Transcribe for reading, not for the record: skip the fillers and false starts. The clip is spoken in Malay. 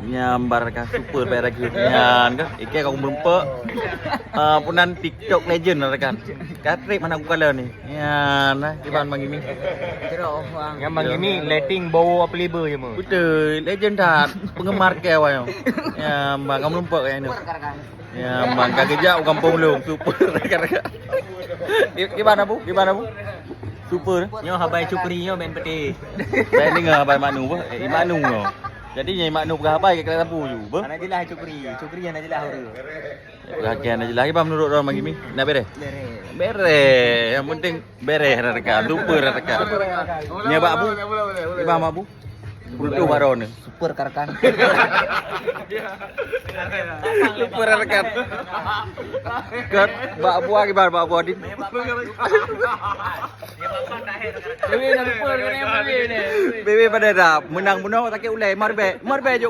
Nyambar kan super bayar lagi. Nyan kan. Ikan kau berempat. Punan TikTok legend kan. Katrik mana aku kala ni. Nyan lah. Iban bang ini. Yang bang ini letting bawa apa label je mah. Betul. Legend dah. Penggemar kau yang. Nyambar kau berempat kayak ni. Nyambar kau kejap kampung lu. Super kan. Gimana bu? Gimana bu? Super. Nyo habai cukri nyo main peti. Saya dengar Abang Maknu apa? Maknu kau. Jadi yang Maknu berapa ke kelas lampu je? Apa? Anak jelas cukri. Cukri yang nak jelas huru. Bahagian aja lagi bang menurut orang bang Gimi. Nak beres? Beres. Yang penting beres rekan. Super rekan. Ni abang abu. Ibang abu. Butuh baron ni. Super karkan. Super rekan. Kat bak abu lagi bang bak abu adin. Bebe pada dah menang tak ulai marbe. Marbe